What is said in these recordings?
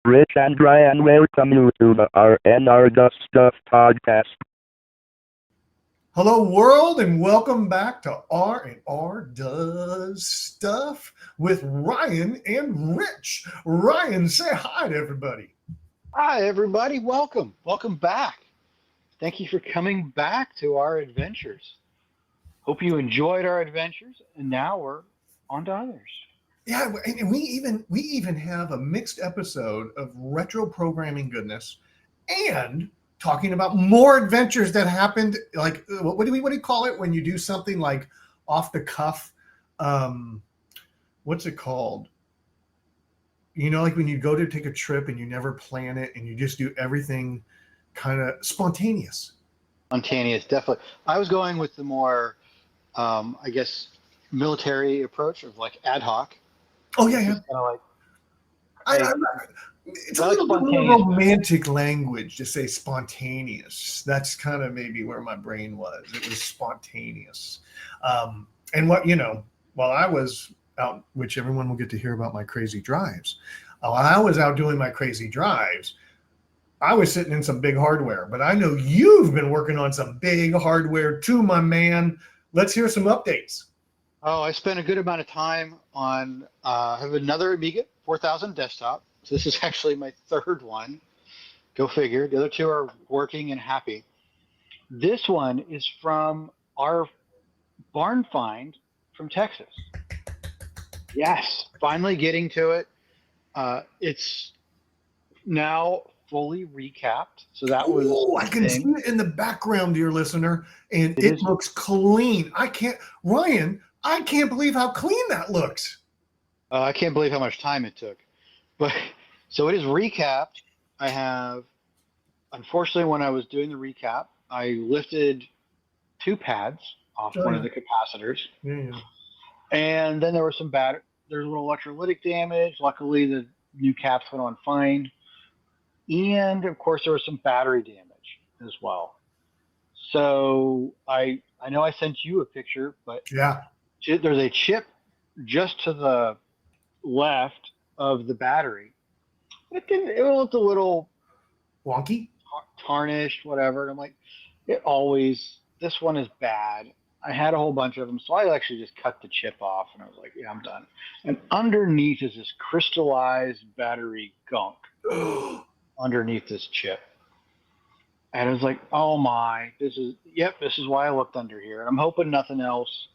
Rich and Ryan welcome you to the RNR Does Stuff podcast. Hello, world, and welcome back to R&R Does Stuff with Ryan and Rich. Ryan, say hi to everybody. Hi, everybody. Welcome. Welcome back. Thank you for coming back to our adventures. Hope you enjoyed our adventures, and now we're on to others. Yeah, and we even have a mixed episode of retro programming goodness and talking about more adventures that happened. Like what do you call it when you do something like off the cuff? What's it called? You know, like when you go to take a trip and you never plan it and you just do everything kind of spontaneous. Spontaneous, definitely. I was going with the more, I guess, military approach of like ad hoc. Oh yeah, yeah. Kind of like, it's a little bit more romantic language to say spontaneous. That's kind of maybe where my brain was. It was spontaneous. And while I was out, which everyone will get to hear about my crazy drives. While I was out doing my crazy drives, I was sitting in some big hardware. But I know you've been working on some big hardware too, my man. Let's hear some updates. Oh, I spent a good amount of time on, I have another Amiga 4000 desktop. So this is actually my third one. Go figure. The other two are working and happy. This one is from our barn find from Texas. Yes, finally getting to it. It's now fully recapped. So that was. Oh, I can see it in the background, dear listener, and it looks clean. Ryan, I can't believe how clean that looks. I can't believe how much time it took. But so it is recapped. I have, unfortunately, when I was doing the recap, I lifted two pads off one of the capacitors. Yeah. And then there was there's a little electrolytic damage. Luckily, the new caps went on fine. And of course, there was some battery damage as well. So I know I sent you a picture, but yeah, there's a chip just to the left of the battery. It looked a little wonky, tarnished, whatever. And I'm like, this one is bad. I had a whole bunch of them, so I actually just cut the chip off, and I was like, yeah, I'm done. And underneath is this crystallized battery gunk underneath this chip. And I was like, oh my, this is why I looked under here. And I'm hoping nothing else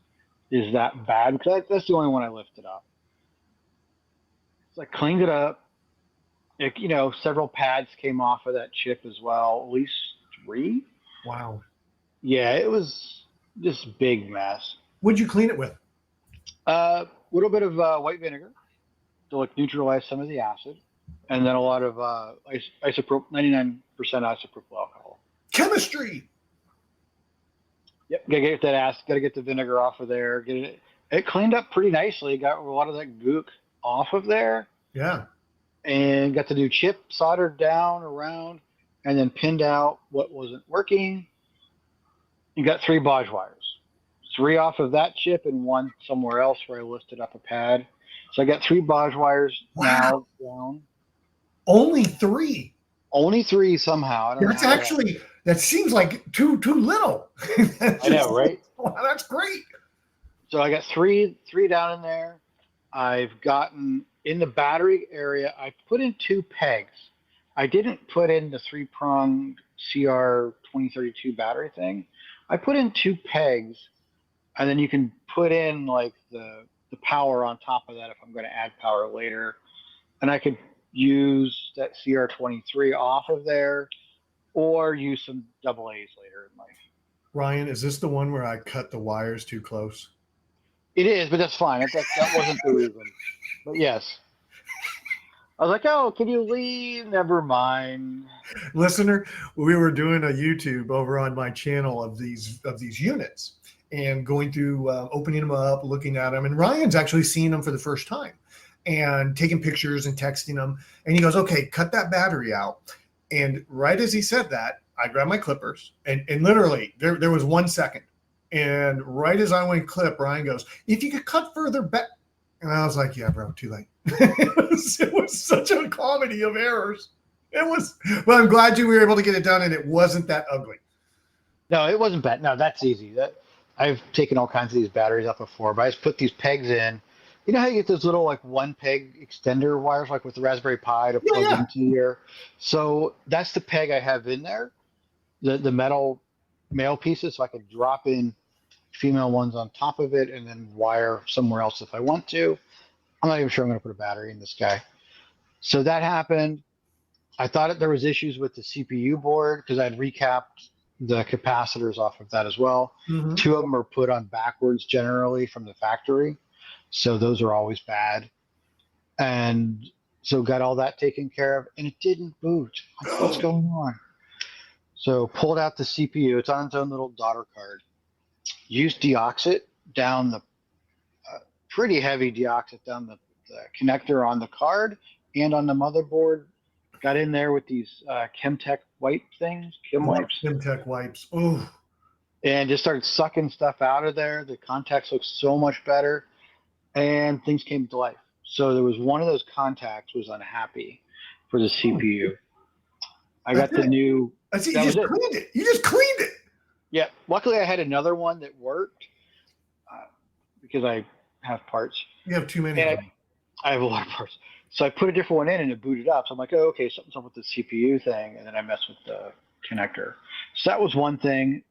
is that bad, because that's the only one I lifted up. So I cleaned it up. Several pads came off of that chip as well, at least 3. Wow. Yeah, it was this big mess. What'd you clean it with? A little bit of white vinegar to neutralize some of the acid, and then a lot of 99% isopropyl alcohol. Chemistry. Yep, gotta get the vinegar off of there. It cleaned up pretty nicely. Got a lot of that gook off of there. Yeah. And got the new chip soldered down around, and then pinned out what wasn't working. You got 3 Bodge wires, 3 off of that chip and 1 somewhere else where I lifted up a pad. So I got 3 Bodge wires now down. Only 3. Only 3 somehow. That seems like too little. I know, right? Wow, that's great. So I got 3 down in there. I've gotten in the battery area. I put in 2 pegs. I didn't put in the 3-pronged CR2032 battery thing. I put in 2 pegs, and then you can put in like the power on top of that if I'm going to add power later. And I could use that CR23 off of there, or use some AA's later in life. Ryan, is this the one where I cut the wires too close? It is, but that's fine. That wasn't the reason. But yes. I was like, oh, can you leave? Never mind. Listener, we were doing a YouTube over on my channel of these units and going through, opening them up, looking at them. And Ryan's actually seeing them for the first time and taking pictures and texting them. And he goes, okay, cut that battery out. And right as he said that, I grabbed my clippers and literally there was 1 second. And right as I went clip, Ryan goes, if you could cut further back. And I was like, yeah, bro, too late. It was such a comedy of errors. It was, but I'm glad you were able to get it done, and it wasn't that ugly. No, it wasn't bad. No, that's easy. That I've taken all kinds of these batteries out before, but I just put these pegs in. You know how you get those little like one peg extender wires, like with the Raspberry Pi to plug into your. So that's the peg I have in there, the metal male pieces, so I could drop in female ones on top of it and then wire somewhere else if I want to. I'm not even sure I'm going to put a battery in this guy. So that happened. I thought there was issues with the CPU board because I'd recapped the capacitors off of that as well. Mhm. 2 of them are put on backwards generally from the factory. So those are always bad. And so got all that taken care of, and it didn't boot. What's going on? So pulled out the CPU. It's on its own little daughter card. Used deoxit down the pretty heavy deoxit down the connector on the card and on the motherboard. Got in there with these Chemtech wipe things, Chem wipes. Chemtech wipes. Oh. And just started sucking stuff out of there. The contacts looked so much better, and things came to life. So there was one of those contacts was unhappy for the CPU. I got the new. I see. You just cleaned it. You just cleaned it. Yeah. Luckily, I had another one that worked because I have parts. You have too many. I have a lot of parts. So I put a different one in and it booted up. So I'm like, oh, okay, something's up with the CPU thing. And then I messed with the connector. So that was one thing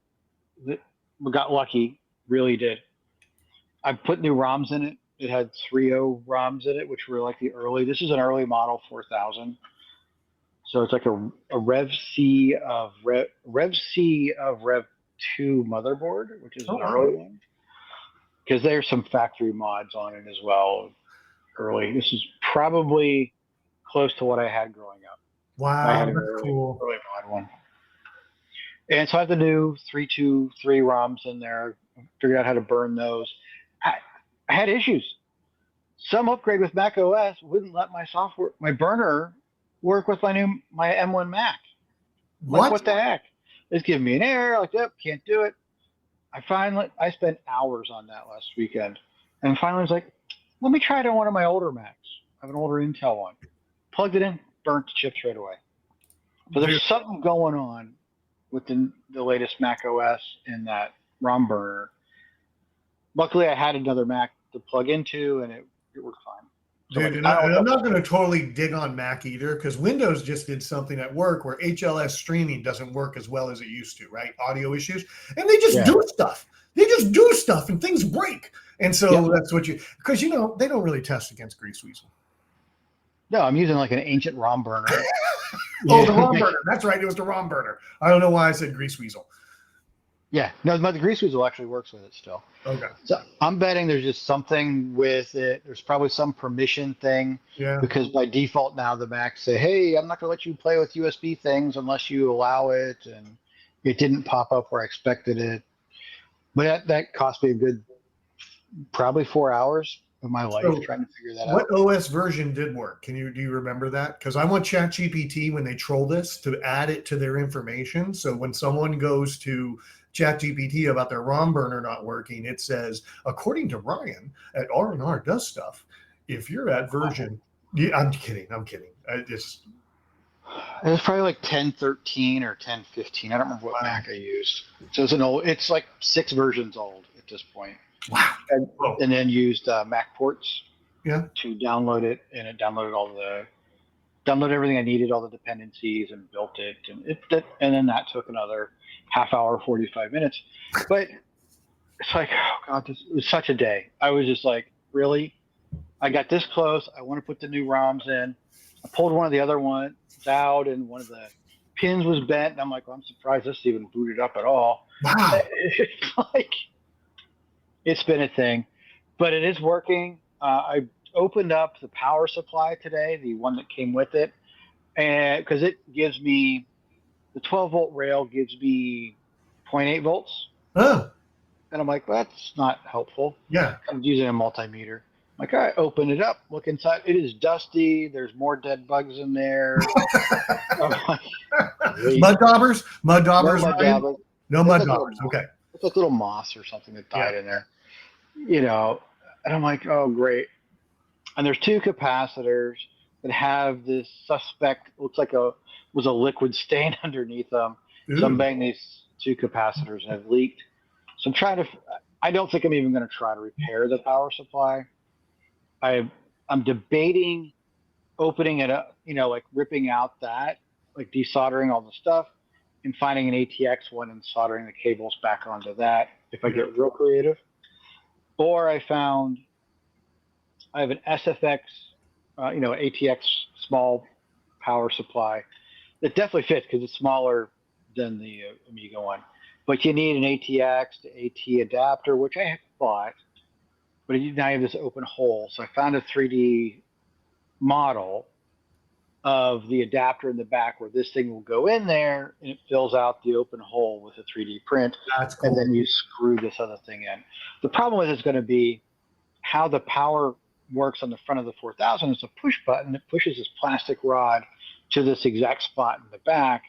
that we got lucky, really did. I put new ROMs in it. It had 3.0 ROMs in it, which were like the early. This is an early model 4000. So it's like a Rev C of Rev 2 motherboard, which is an early one. Because there's some factory mods on it as well. Early. This is probably close to what I had growing up. Wow, I had that's cool. Early mod one. And so I have the new 323 ROMs in there. Figured out how to burn those. I had issues. Some upgrade with Mac OS wouldn't let my burner work with my M1 Mac. Like, what the heck? It's giving me an error. Like, yep, can't do it. I spent hours on that last weekend, and finally was like, let me try it on one of my older Macs. I have an older Intel one. Plugged it in, burnt the chip straight away. So there's something going on with the latest Mac OS in that ROM burner. Luckily, I had another Mac to plug into, and it worked fine. So Dude, and I'm not going to totally dig on Mac either, because Windows just did something at work where HLS streaming doesn't work as well as it used to, right? Audio issues. And they just do stuff. They just do stuff and things break. And so that's what because they don't really test against Grease Weasel. No, I'm using like an ancient ROM burner. The ROM burner. That's right. It was the ROM burner. I don't know why I said Grease Weasel. Yeah, no, but the Grease Weasel actually works with it still. Okay. So I'm betting there's just something with it. There's probably some permission thing. Yeah. Because by default now the Macs say, hey, I'm not going to let you play with USB things unless you allow it. And it didn't pop up where I expected it. But that cost me a good probably 4 hours of my life trying to figure that out. What OS version did work? Do you remember that? Because I want ChatGPT, when they troll this, to add it to their information. So when someone goes to ChatGPT about their ROM burner not working, it says, according to Ryan at R&R Does Stuff, if you're at version, I'm kidding. It was probably like 10.13 or 10.15. I don't remember what Mac I used. So it's like 6 versions old at this point. Wow. And then used Mac ports to download it, and it downloaded everything I needed, all the dependencies, and built it, and then that took another half hour, 45 minutes. But it's like, oh God, it was such a day. I was just like, really? I got this close. I want to put the new ROMs in. I pulled one of the other ones out, and one of the pins was bent, and I'm like, well, I'm surprised this even booted up at all. Wow. It's been a thing, but it is working. I opened up the power supply today, the one that came with it, and because it gives me the 12-volt rail gives me 0.8 volts. Oh. And I'm like, well, that's not helpful. Yeah. I'm using a multimeter. I'm like, all right, open it up, look inside. It is dusty. There's more dead bugs in there. Mud daubers? Mud daubers? No mud daubers. Okay. It's like little moss or something that died in there. And I'm like, oh, great. And there's two capacitors that have this suspect, looks like was a liquid stain underneath them. So I'm Ooh. betting these two capacitors have leaked. So I'm trying to. I don't think I'm even going to try to repair the power supply. I'm debating opening it up, like ripping out that, like desoldering all the stuff, and finding an ATX one and soldering the cables back onto that if I get real creative. Or I have an SFX, ATX small power supply that definitely fits because it's smaller than the Amiga one. But you need an ATX to AT adapter, which I bought, but now you have this open hole. So I found a 3D model of the adapter in the back where this thing will go in there and it fills out the open hole with a 3D print. That's cool. And then you screw this other thing in. The problem with it is going to be how the power works on the front of the 4000 is a push button that pushes this plastic rod to this exact spot in the back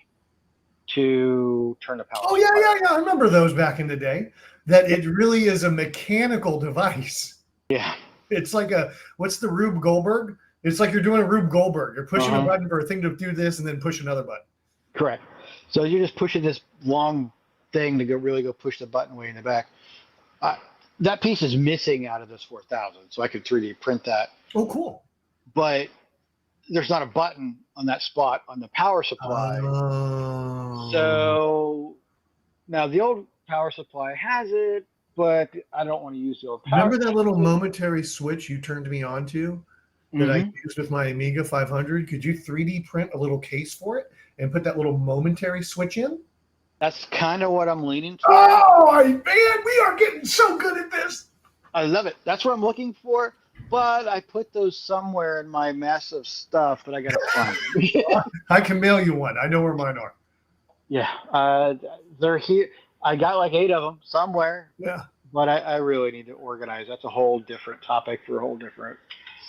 to turn the power. Oh, yeah. I remember those back in the day. That it really is a mechanical device. Yeah. It's like what's the Rube Goldberg? It's like you're doing a Rube Goldberg. You're pushing a button for a thing to do this and then push another button. Correct. So you're just pushing this long thing to go push the button way in the back. That piece is missing out of this 4000, so I could 3D print that. Oh, cool. But there's not a button on that spot on the power supply. Oh. So now the old power supply has it, but I don't want to use the old power. Remember that little momentary switch you turned me on to that I used with my Amiga 500? Could you 3D print a little case for it and put that little momentary switch in? That's kind of what I'm leaning to. Oh, man, we are getting so good at this. I love it. That's what I'm looking for. But I put those somewhere in my mess of stuff that I got to find. I can mail you one. I know where mine are. Yeah. They're here. I got like 8 of them somewhere. Yeah. But I really need to organize. That's a whole different topic for a whole different.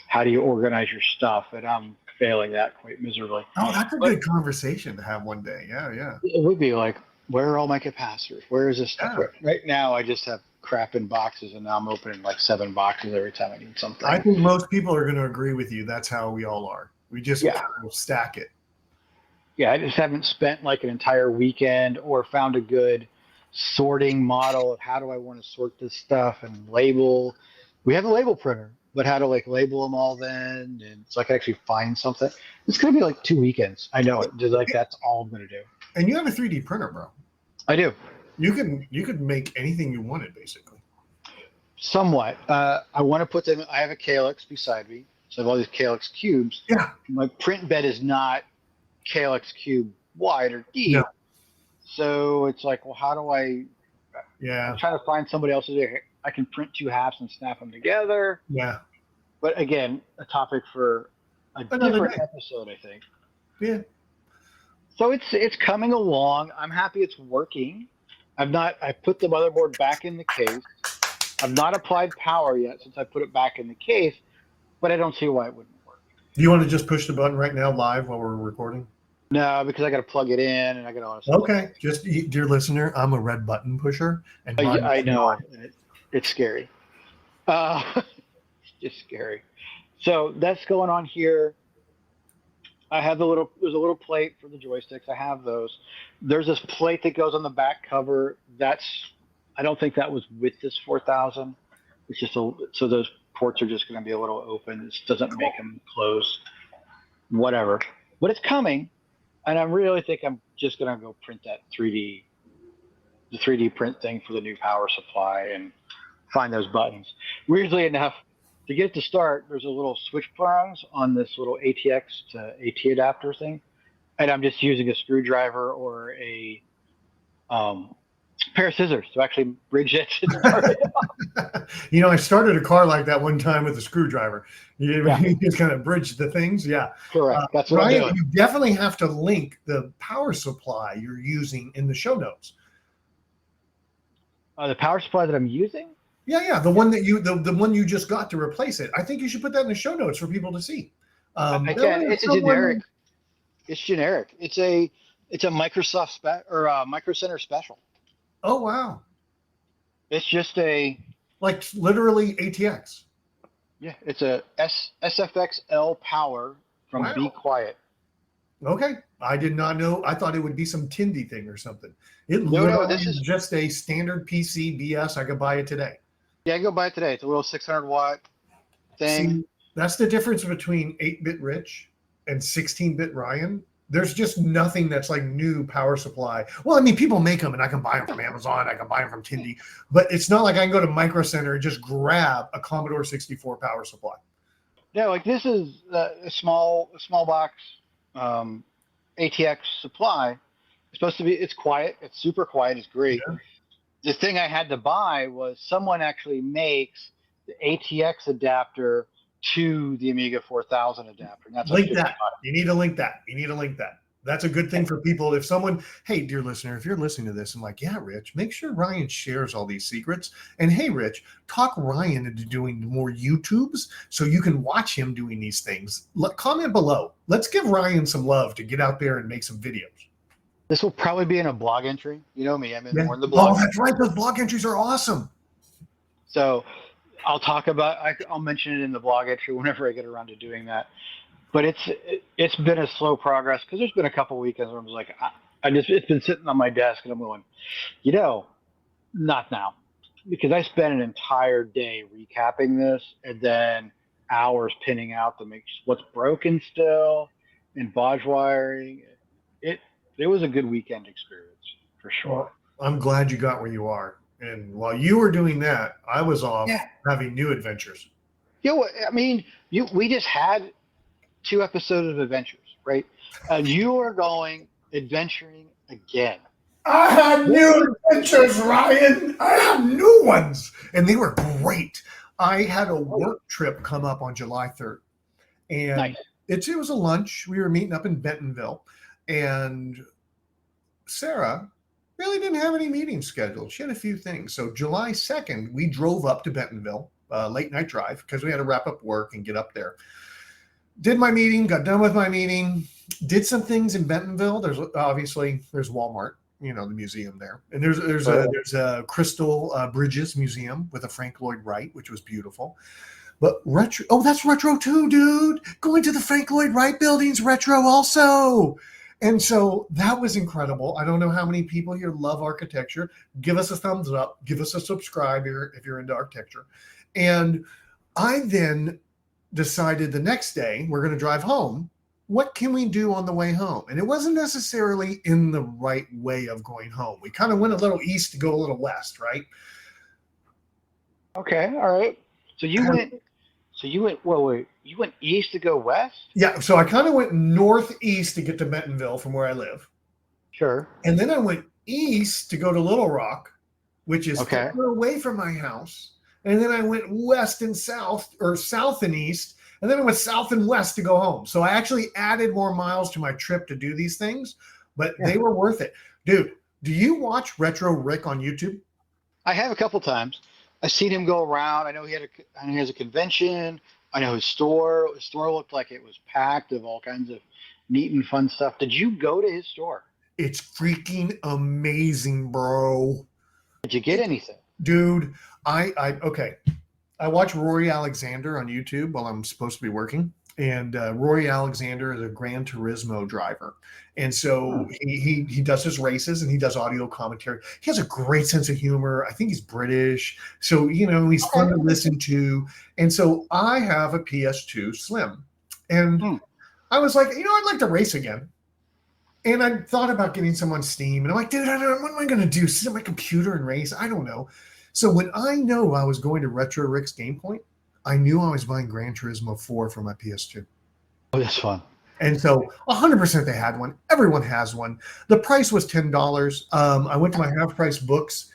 How do you organize your stuff? And I'm failing that quite miserably. Oh, that's a good conversation to have one day. Yeah. It would be like, where are all my capacitors? Where is this stuff? Yeah. Right now, I just have crap in boxes, and now I'm opening like 7 boxes every time I need something. I think most people are going to agree with you. That's how we all are. We just kind of stack it. Yeah, I just haven't spent like an entire weekend or found a good sorting model of how do I want to sort this stuff and label. We have a label printer, but how to like label them all then, and so I can actually find something. It's going to be like 2 weekends. I know it. Just like that's all I'm going to do. And you have a 3D printer, bro. I do. You could make anything you wanted, basically. Somewhat. I want to put them. I have a Calyx beside me, so I have all these Calyx cubes. Yeah. My print bed is not Calyx cube wide or deep. No. So it's like, well, how do I? Yeah. I'm trying to find somebody else's. I can print 2 halves and snap them together. Yeah. But again, a topic for Another different day. episode, I think. Yeah. So it's coming along. I'm happy it's working. I put the motherboard back in the case. I've not applied power yet since I put it back in the case, but I don't see why it wouldn't work. Do you want to just push the button right now live while we're recording? No, because I got to plug it in and I got all this stuff. Okay. Just, dear listener, I'm a red button pusher. And I know. It's scary. It's just scary. So that's going on here. I have there's a little plate for the joysticks. I have those. There's this plate that goes on the back cover. I don't think that was with this 4000. It's just so those ports are just going to be a little open. This doesn't make them close. Whatever. But it's coming, and I really think I'm just going to go print that the 3D print thing for the new power supply and find those buttons. Weirdly enough, to get it to start, there's a little switch prongs on this little ATX to AT adapter thing, and I'm just using a screwdriver or a pair of scissors to actually bridge it. I started a car like that one time with a screwdriver. You just kind of bridge the things. Yeah. Correct. That's what Ryan, I'm doing. you definitely have to link the power supply you're using in the show notes. The power supply that I'm using? Yeah, the one that the one you just got to replace it. I think you should put that in the show notes for people to see. I can. It's a generic. It's generic. It's a Microsoft or a Micro Center special. Oh wow! It's just like literally ATX. Yeah, it's a SFX-L power from Wow. Be Quiet. Okay. I did not know. I thought it would be some Tindy thing or something. It No, literally this is is just a standard PC BS. I could buy it today. yeah. Go buy it today. It's a little 600-watt thing. See, that's the difference between 8-bit Rich and 16-bit Ryan. There's just nothing that's like new power supply. Well, I mean, people make them and I can buy them from Amazon. I can buy them from Tindy, but it's not like I can go to Micro Center and just grab a Commodore 64 power supply. Yeah, like this is a small box ATX supply. It's supposed to be. It's quiet. It's super quiet. It's great. Yeah. The thing I had to buy was someone actually makes the ATX adapter to the Amiga 4000 adapter. And that's Link like that. You need to link that. You need to link that. That's a good thing for people. If someone, hey, dear listener, if you're listening to this, I'm like, yeah, Rich, make sure Ryan shares all these secrets. And hey, Rich, talk Ryan into doing more YouTubes so you can watch him doing these things. Comment below. Let's give Ryan some love to get out there and make some videos. This will probably be in a blog entry. You know me, I'm in more in the Oh, blog. that's right. Those blog entries are awesome. So I'll talk about. I'll mention it in the blog entry whenever I get around to doing that. But it's been a slow progress because there's been a couple weekends where I was like, it's been sitting on my desk and I'm going, not now, because I spent an entire day recapping this and then hours pinning out to make what's broken still and bodge wiring. It was a good weekend experience for sure. Well, I'm glad you got where you are. And while you were doing that, I was off having new adventures. I mean, we just had 2 episodes of adventures, right? And you are going adventuring again. I had new adventures, Ryan. I have new ones. And they were great. I had a work trip come up on July 3rd. And Nice. it was a lunch. We were meeting up in Bentonville. And Sarah really didn't have any meetings scheduled. She had a few things. So July 2nd, we drove up to Bentonville, late night drive, because we had to wrap up work and get up there. Did my meeting, got done with my meeting, did some things in Bentonville. There's Walmart, the museum there. And there's a Crystal Bridges Museum with a Frank Lloyd Wright, which was beautiful. But that's retro too, dude. Going to the Frank Lloyd Wright building's retro also. And so that was incredible. I don't know how many people here love architecture. Give us a thumbs up. Give us a subscribe if you're into architecture. And I then decided the next day we're going to drive home. What can we do on the way home? And it wasn't necessarily in the right way of going home. We kind of went a little east to go a little west, right? Okay, all right. So you went east to go west? Yeah, so I kind of went northeast to get to Bentonville from where I live. Sure. And then I went east to go to Little Rock, which is Okay. further away from my house. And then I went west and south, or south and east, and then I went south and west to go home. So I actually added more miles to my trip to do these things, but they were worth it. Dude, do you watch Retro Rick on YouTube? I have a couple times. I've seen him go around. I know he has a convention. I know his store. His store looked like it was packed of all kinds of neat and fun stuff. Did you go to his store? It's freaking amazing, bro. Did you get anything? Dude, okay. I watch Rory Alexander on YouTube while I'm supposed to be working. And Rory Alexander is a Gran Turismo driver. And so he does his races and he does audio commentary. He has a great sense of humor. I think he's British. So, he's fun to listen to. And so I have a PS2 Slim. And I was like, I'd like to race again. And I thought about getting some on Steam. And I'm like, dude, what am I going to do? Sit at my computer and race? I don't know. So when I know I was going to Retro Rick's Game Point, I knew I was buying Gran Turismo 4 for my PS2. Oh, that's fun. And so 100% they had one. Everyone has one. The price was $10. I went to my half price books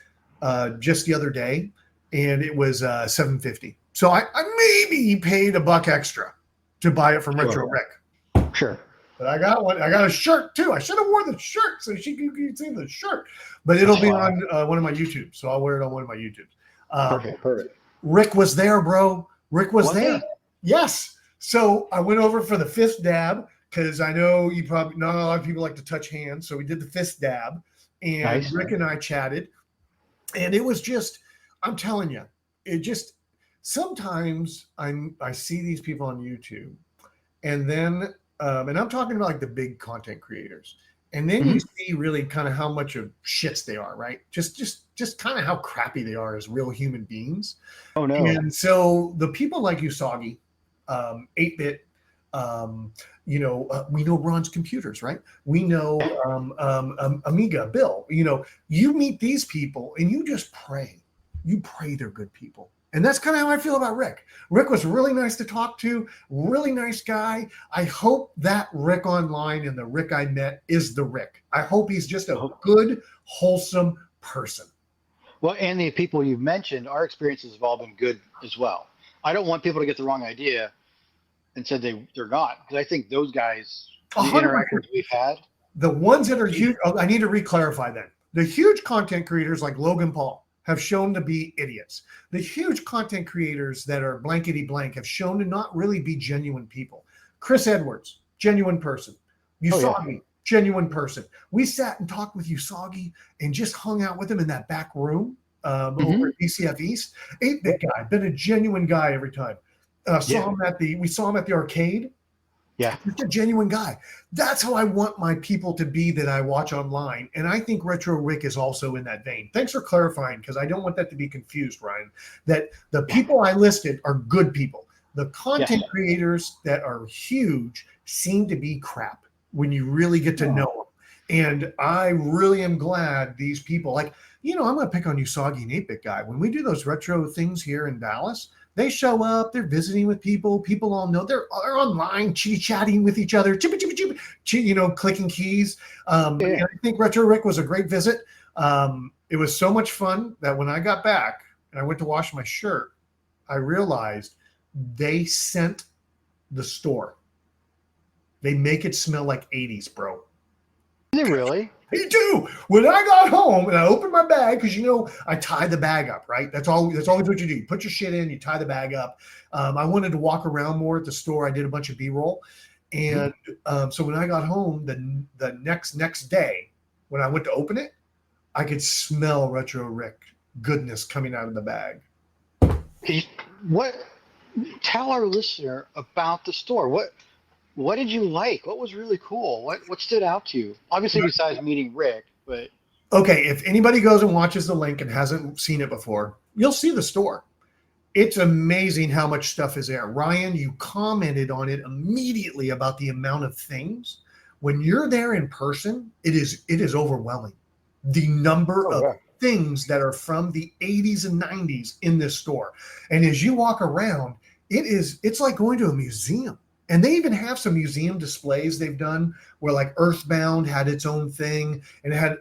just the other day, and it was $7.50. So I maybe paid $1 extra to buy it from Retro Rick. Sure. But I got one. I got a shirt too. I should have worn the shirt so you can see the shirt. But it'll be on one of my YouTubes. So I'll wear it on one of my YouTubes. Perfect. Rick was there, bro. Rick was there. He? Yes. So I went over for the fifth dab because I know not a lot of people like to touch hands. So we did the fifth dab, and Nice. Rick and I chatted, and it was just, I'm telling you, sometimes I see these people on YouTube, and then and I'm talking about like the big content creators, and then you see really kind of how much of shits they are, right? Just kind of how crappy they are as real human beings. Oh no. And so the people like Usagi, 8-bit, we know Ron's Computers, right? We know Amiga, Bill. You meet these people and you just pray. You pray they're good people. And that's kind of how I feel about Rick. Rick was really nice to talk to, really nice guy. I hope that Rick online and the Rick I met is the Rick. I hope he's just a good, wholesome person. Well, and the people you've mentioned, our experiences have all been good as well. I don't want people to get the wrong idea and said they're not, because I think those guys, the 100%. interactions we've had, the ones that are huge, I need to re-clarify that. The huge content creators like Logan Paul have shown to be idiots. The huge content creators that are blankety blank have shown to not really be genuine people. Chris Edwards, genuine person. Usagi, genuine person. We sat and talked with Usagi and just hung out with him in that back room over at BCF East. 8-bit guy, been a genuine guy every time. We saw him at the arcade. Yeah, just a genuine guy. That's how I want my people to be that I watch online. And I think Retro Rick is also in that vein. Thanks for clarifying, because I don't want that to be confused, Ryan, that the people I listed are good people. The content creators that are huge seem to be crap when you really get to know them. And I really am glad these people, like, I'm going to pick on Usagi and 8-bit guy. When we do those retro things here in Dallas, they show up, they're visiting with people. People all know they're online, chitty-chatting with each other, clicking keys. And I think Retro Rick was a great visit. It was so much fun that when I got back and I went to wash my shirt, I realized they scent the store. They make it smell like 80s, bro. Is it really? They do. When I got home and I opened my bag, because I tie the bag up, right? That's always what you do. You put your shit in, you tie the bag up. I wanted to walk around more at the store. I did a bunch of B-roll, and so when I got home, the next day, when I went to open it, I could smell Retro Rick goodness coming out of the bag. Tell our listener about the store. What did you like? What was really cool? What stood out to you? Obviously, besides meeting Rick, but okay, if anybody goes and watches the link and hasn't seen it before, you'll see the store. It's amazing how much stuff is there. Ryan, you commented on it immediately about the amount of things. When you're there in person, it is overwhelming. The number of things that are from the 80s and 90s in this store. And as you walk around, it's like going to a museum. And they even have some museum displays they've done where, like, Earthbound had its own thing, and it had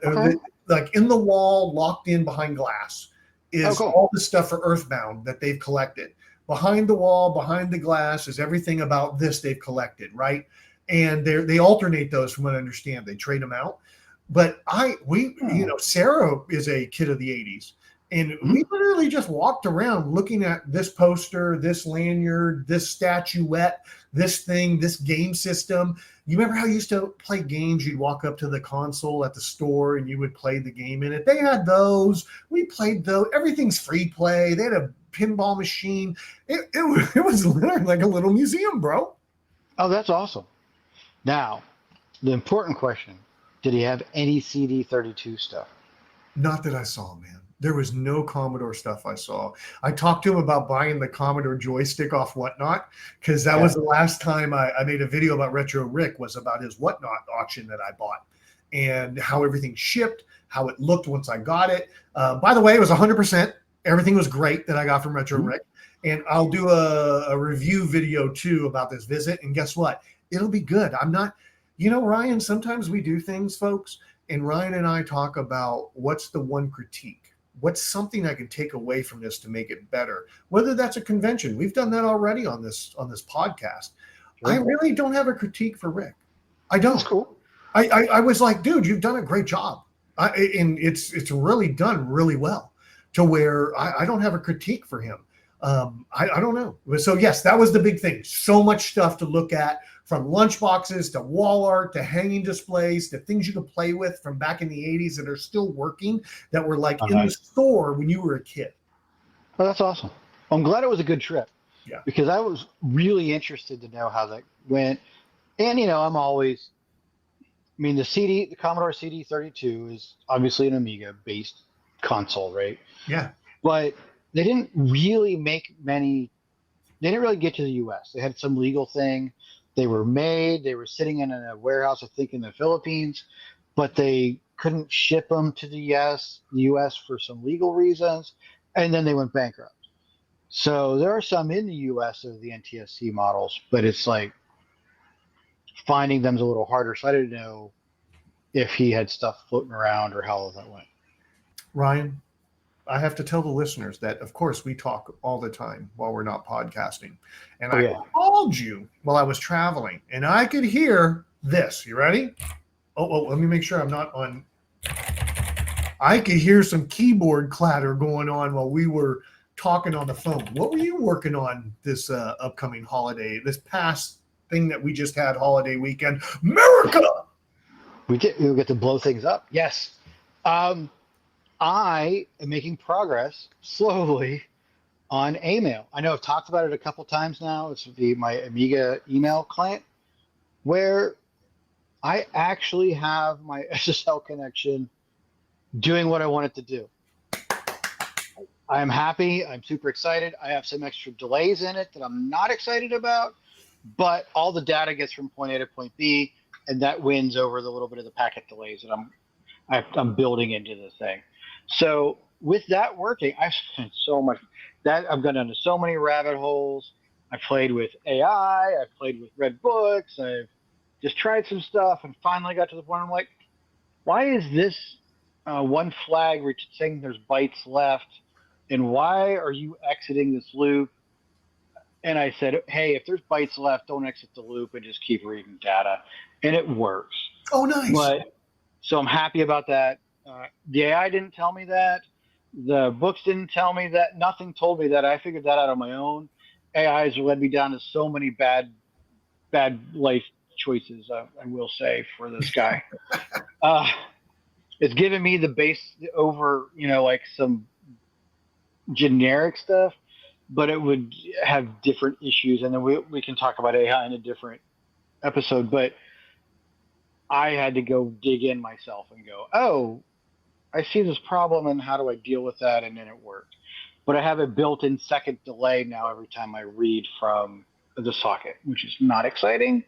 like in the wall, locked in behind glass, is all the stuff for Earthbound that they've collected. Behind the wall, behind the glass, is everything about this they've collected, right? And they alternate those, from what I understand. They trade them out. But Sarah is a kid of the 80s. And we literally just walked around looking at this poster, this lanyard, this statuette, this thing, this game system. You remember how you used to play games? You'd walk up to the console at the store and you would play the game in it. They had those. We played those. Everything's free play. They had a pinball machine. It was literally like a little museum, bro. Oh, that's awesome. Now, the important question, did he have any CD32 stuff? Not that I saw, man. There was no Commodore stuff I saw. I talked to him about buying the Commodore joystick off Whatnot, because that was the last time I made a video about Retro Rick, was about his Whatnot auction that I bought and how everything shipped, how it looked once I got it. By the way, it was 100%. Everything was great that I got from Retro Rick. And I'll do a review video too about this visit. And guess what? It'll be good. I'm not, Ryan, sometimes we do things, folks, and Ryan and I talk about what's the one critique. What's something I can take away from this to make it better? Whether that's a convention. We've done that already on this podcast. Sure. I really don't have a critique for Rick. I don't. That's cool. I was like, dude, you've done a great job. And it's really done really well, to where I don't have a critique for him. I don't know. So yes, that was the big thing. So much stuff to look at, from lunchboxes to wall art to hanging displays to things you could play with from back in the 80s that are still working, that were like in the store when you were a kid. Oh, that's awesome. I'm glad it was a good trip. Yeah. Because I was really interested to know how that went. And, I'm always, the Commodore CD32 is obviously an Amiga based console, right? Yeah. But they didn't really they didn't really get to the US. They had some legal thing. They were made, they were sitting in a warehouse, I think, in the Philippines, but they couldn't ship them to the US for some legal reasons. And then they went bankrupt. So there are some in the US of the NTSC models, but it's like finding them's a little harder. So I didn't know if he had stuff floating around or how that went. Ryan, I have to tell the listeners that, of course, we talk all the time while we're not podcasting. And I called you while I was traveling, and I could hear this. You ready? Oh, let me make sure I'm not on. I could hear some keyboard clatter going on while we were talking on the phone. What were you working on this upcoming holiday, this past thing that we just had holiday weekend? America! We get to blow things up. Yes. I am making progress slowly on Amail. I know I've talked about it a couple times now. It's my Amiga email client, where I actually have my SSL connection doing what I want it to do. I'm happy. I'm super excited. I have some extra delays in it that I'm not excited about, but all the data gets from point A to point B, and that wins over the little bit of the packet delays that I'm building into the thing. So with that working, I've spent so much that I've gone into so many rabbit holes. I played with AI. I've played with Red Books. I've just tried some stuff and finally got to the point I'm like, why is this one flag saying there's bytes left? And why are you exiting this loop? And I said, hey, if there's bytes left, don't exit the loop and just keep reading data. And it works. Oh, nice. So I'm happy about that. The AI didn't tell me that. The books didn't tell me that. Nothing told me that. I figured that out on my own. AIs led me down to so many bad life choices, I will say, for this guy. It's given me the base over, like some generic stuff, but it would have different issues. And then we can talk about AI in a different episode. But I had to go dig in myself and go, oh, I see this problem and how do I deal with that? And then it worked. But I have a built-in second delay now every time I read from the socket, which is not exciting,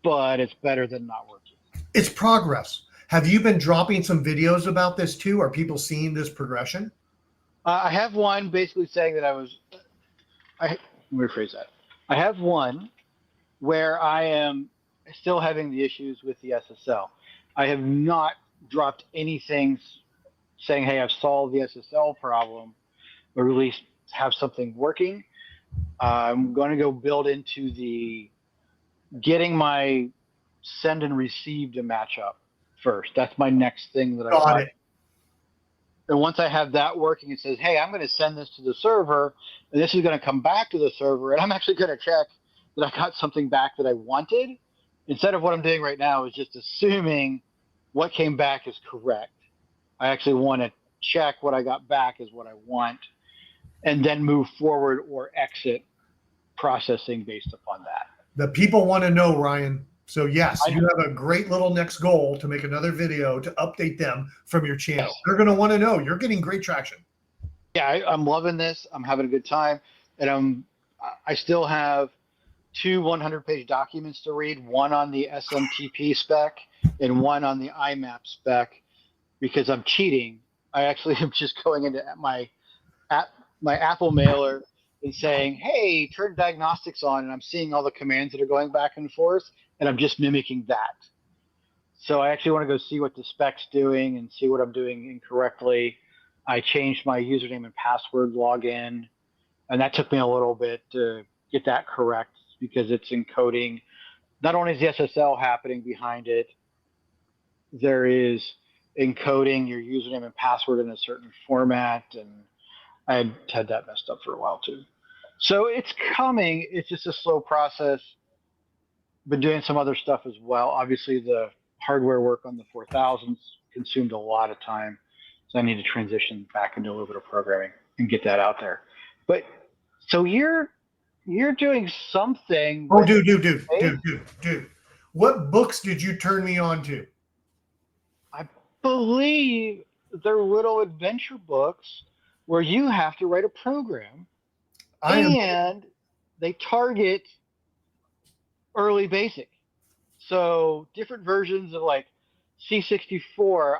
but it's better than not working. It's progress. Have you been dropping some videos about this too? Are people seeing this progression? I have one basically saying that let me rephrase that. I have one where I am still having the issues with the SSL. I have not dropped anything saying, hey, I've solved the SSL problem, or at least have something working. I'm going to go build into getting my send and receive to match up first. That's my next thing that I got it. And once I have that working, it says, hey, I'm going to send this to the server, and this is going to come back to the server, and I'm actually going to check that I got something back that I wanted, instead of what I'm doing right now is just assuming what came back is correct. I actually want to check what I got back is what I want, and then move forward or exit processing based upon that. The people want to know, Ryan. So yes, you have a great little next goal to make another video to update them from your channel. Yes. They're going to want to know. You're getting great traction. Yeah, I'm loving this. I'm having a good time. And I still have 2 100-page documents to read, one on the SMTP spec and one on the IMAP spec, because I'm cheating. I actually am just going into my Apple mailer and saying, hey, turn diagnostics on, and I'm seeing all the commands that are going back and forth, and I'm just mimicking that. So I actually want to go see what the spec's doing and see what I'm doing incorrectly. I changed my username and password login, and that took me a little bit to get that correct, because it's encoding. Not only is the SSL happening behind it, there is encoding your username and password in a certain format, and I had that messed up for a while too. So it's coming. It's just a slow process. Been doing some other stuff as well. Obviously, the hardware work on the 4000s consumed a lot of time, so I need to transition back into a little bit of programming and get that out there. But So you're doing something. Oh, with dude. What books did you turn me on to? I believe they're little adventure books where you have to write a program, I am. and they target early basic. So different versions of like C64.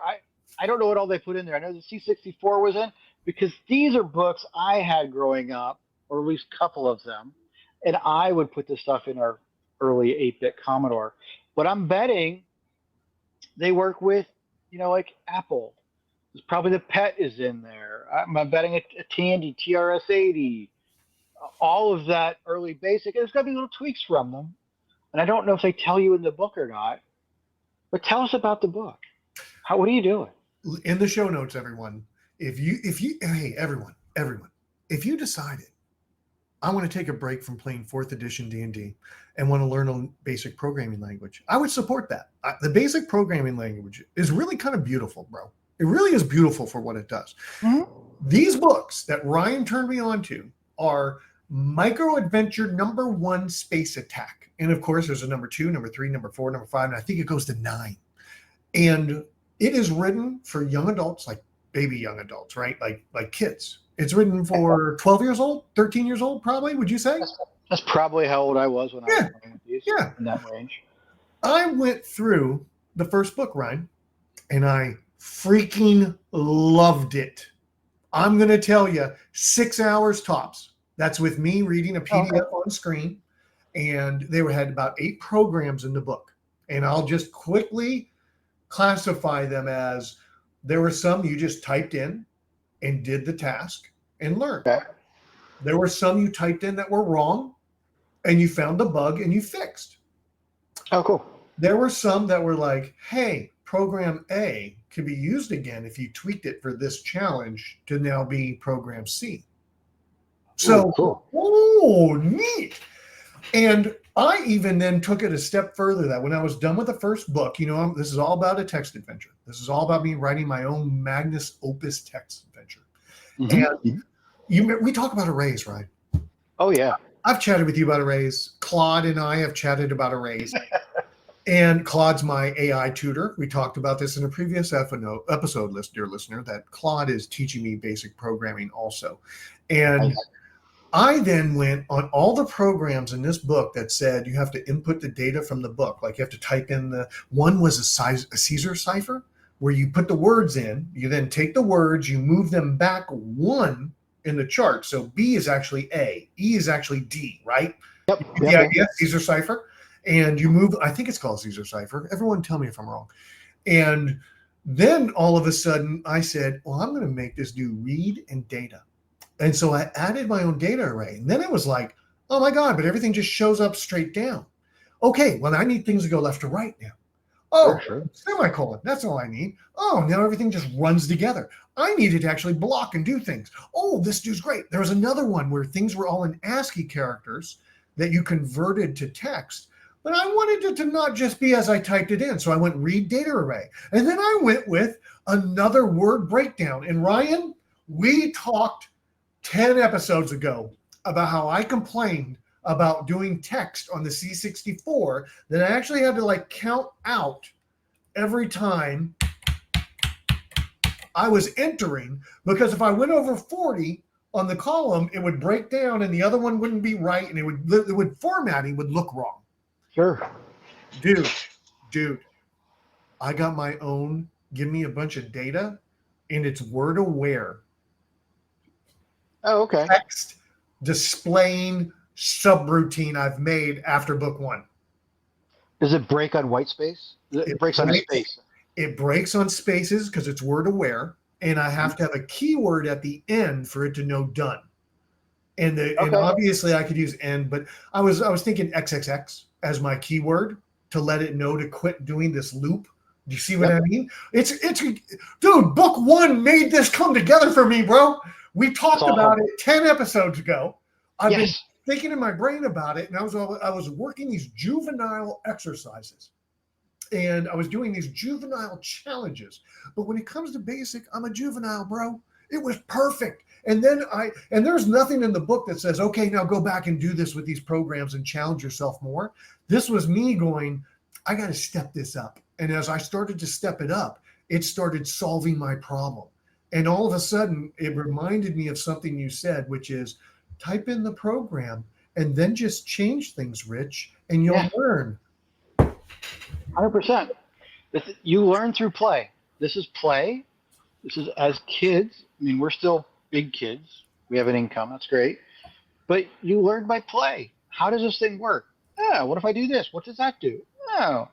I don't know what all they put in there. I know the C64 was in because these are books I had growing up, or at least a couple of them, and I would put this stuff in our early 8-bit Commodore. But I'm betting they work with, like Apple. Probably the Pet is in there. I'm betting a Tandy TRS-80. All of that early basic. There's got to be little tweaks from them, and I don't know if they tell you in the book or not. But tell us about the book. What are you doing? In the show notes, everyone. Hey, everyone, if you decided I want to take a break from playing 4th edition D&D and want to learn a basic programming language, I would support that. The basic programming language is really kind of beautiful, bro. It really is beautiful for what it does. Mm-hmm. These books that Ryan turned me on to are Micro Adventure #1 Space Attack. And of course, there's a #2, #3, #4, #5, and I think it goes to 9. And it is written for young adults, like baby young adults, right? Like kids. It's written for 12 years old, 13 years old, probably, would you say? That's probably how old I was when I was playing with these. Yeah. In that range. I went through the first book, Ryan, and I freaking loved it. I'm going to tell you, 6 hours tops. That's with me reading a PDF on screen. And they had about 8 programs in the book. And I'll just quickly classify them as there were some you just typed in and did the task and learned. Okay. There were some you typed in that were wrong and you found the bug and you fixed. Oh, cool. There were some that were like, hey, program A could be used again if you tweaked it for this challenge to now be program C. So, cool. Neat. And I even then took it a step further that when I was done with the first book, this is all about a text adventure. This is all about me writing my own Magnus Opus text adventure. Mm-hmm. And we talk about arrays, right? Oh, yeah. I've chatted with you about arrays. Claude and I have chatted about arrays. And Claude's my AI tutor. We talked about this in a previous episode, dear listener, that Claude is teaching me basic programming also. And I then went on all the programs in this book that said you have to input the data from the book. Like you have to type in one was a Caesar cipher where you put the words in, you then take the words, you move them back 1 in the chart. So B is actually A, E is actually D, right? Yep. Yeah, Caesar cipher. And you move, I think it's called Caesar cipher. Everyone tell me if I'm wrong. And then all of a sudden I said, well, I'm going to make this do read and data. And so I added my own data array. And then it was like, oh my God, but everything just shows up straight down. Okay, well, I need things to go left to right now. Oh, sure. Semicolon, that's all I need. Oh, now everything just runs together. I needed to actually block and do things. Oh, this dude's great. There was another one where things were all in ASCII characters that you converted to text. But I wanted it to not just be as I typed it in. So I went read data array. And then I went with another word breakdown. And Ryan, we talked 10 episodes ago about how I complained about doing text on the C64 that I actually had to count out every time I was entering, because if I went over 40 on the column, it would break down and the other one wouldn't be right, and it would formatting would look wrong. Sure. Dude, I got my own, give me a bunch of data, and it's word aware. Oh, okay. Text displaying subroutine I've made after book 1. Does it break on white space? It breaks on space. It breaks on spaces because it's word aware, and I have to have a keyword at the end for it to know done. And obviously I could use end, but I was thinking XXX as my keyword to let it know to quit doing this loop. Do you see what I mean? It's dude, book 1 made this come together for me, bro. We talked about it 10 episodes ago. I've been thinking in my brain about it, and I was working these juvenile exercises, and I was doing these juvenile challenges. But when it comes to basic, I'm a juvenile, bro. It was perfect. And then there's nothing in the book that says, okay, now go back and do this with these programs and challenge yourself more. This was me going, I got to step this up. And as I started to step it up, it started solving my problem. And all of a sudden, it reminded me of something you said, which is type in the program and then just change things, Rich, and you'll learn. 100%. You learn through play. This is play. This is as kids. I mean, we're still big kids. We have an income. That's great. But you learn by play. How does this thing work? Oh, what if I do this? What does that do? Oh,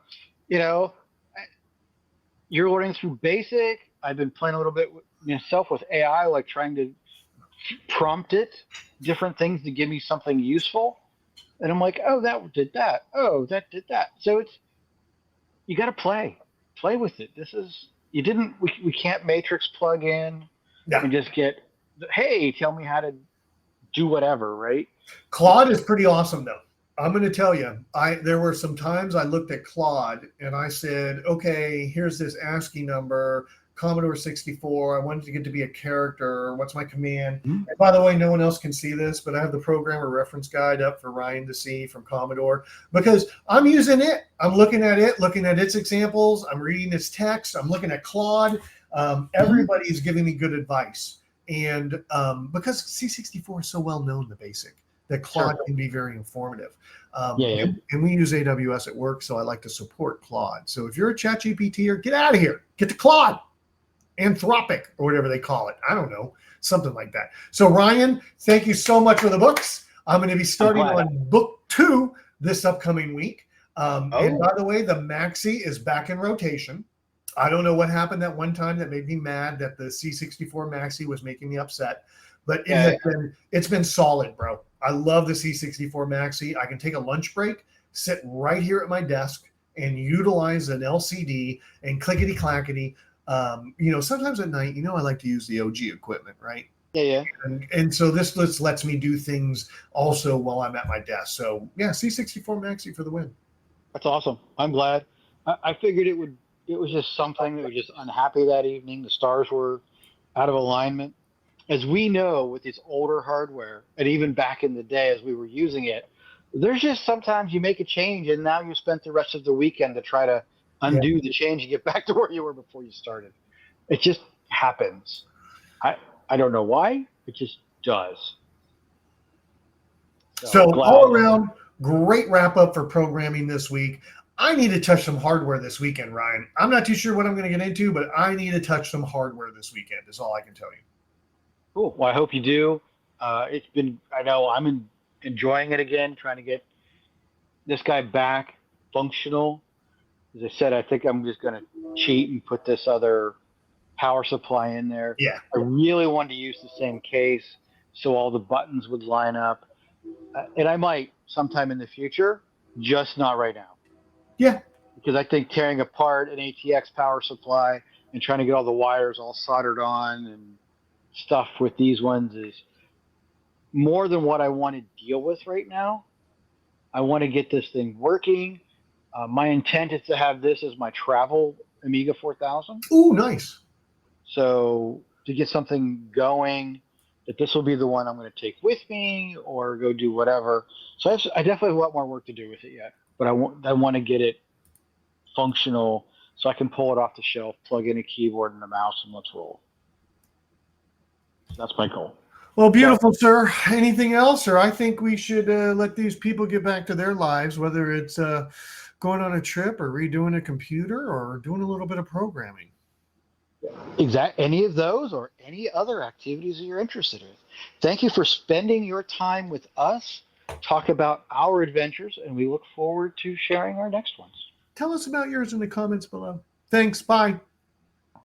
you're learning through basic. I've been playing a little bit myself with AI, like trying to prompt it different things to give me something useful. And I'm like, oh, that did that. Oh, that did that. So you got to play with it. We can't matrix plug in and just get, hey, tell me how to do whatever, right? Claude is pretty awesome though. I'm going to tell you, there were some times I looked at Claude and I said, okay, here's this ASCII number, Commodore 64. I wanted to get to be a character. What's my command? Mm-hmm. And by the way, no one else can see this, but I have the programmer reference guide up for Ryan to see from Commodore because I'm using it. I'm looking at its examples. I'm reading its text. I'm looking at Claude. Everybody's giving me good advice. And because C64 is so well known, the basic, that Claude can be very informative. And we use AWS at work, so I like to support Claude. So if you're a ChatGPT, get out of here. Get to Claude. Anthropic, or whatever they call it. I don't know. Something like that. So Ryan, thank you so much for the books. I'm going to be starting on book 2 this upcoming week. And by the way, the Maxi is back in rotation. I don't know what happened that one time that made me mad that the C64 Maxi was making me upset, but it's been solid, bro. I love the C64 Maxi. I can take a lunch break, sit right here at my desk and utilize an LCD and clickety clackety. Sometimes at night, I like to use the OG equipment, right? Yeah. And so this lets me do things also while I'm at my desk. So yeah, C64 Maxi for the win. That's awesome. I'm glad. I figured it was just something that was just unhappy that evening. The stars were out of alignment. As we know with this older hardware, and even back in the day as we were using it, there's just sometimes you make a change and now you spent the rest of the weekend to try to undo the change and get back to where you were before you started. It just happens. I don't know why. It just does. So all around, great wrap up for programming this week. I need to touch some hardware this weekend, Ryan. I'm not too sure what I'm going to get into, but I need to touch some hardware this weekend is all I can tell you. Cool. Well, I hope you do. I know I'm enjoying it again, trying to get this guy back functional. As I said, I think I'm just going to cheat and put this other power supply in there. Yeah. I really wanted to use the same case so all the buttons would line up. And I might sometime in the future, just not right now. Yeah. Because I think tearing apart an ATX power supply and trying to get all the wires all soldered on and stuff with these ones is more than what I want to deal with right now. I want to get this thing working. My intent is to have this as my travel Amiga 4000. Ooh, nice. So to get something going, that this will be the one I'm going to take with me or go do whatever. So I definitely have a lot more work to do with it yet, but I want to get it functional so I can pull it off the shelf, plug in a keyboard and a mouse, and let's roll. So that's my goal. Well, beautiful, sir. Anything else? Or I think we should let these people get back to their lives, whether it's going on a trip or redoing a computer or doing a little bit of programming. Exactly. Any of those or any other activities that you're interested in. Thank you for spending your time with us, talk about our adventures, and we look forward to sharing our next ones. Tell us about yours in the comments below. Thanks. Bye.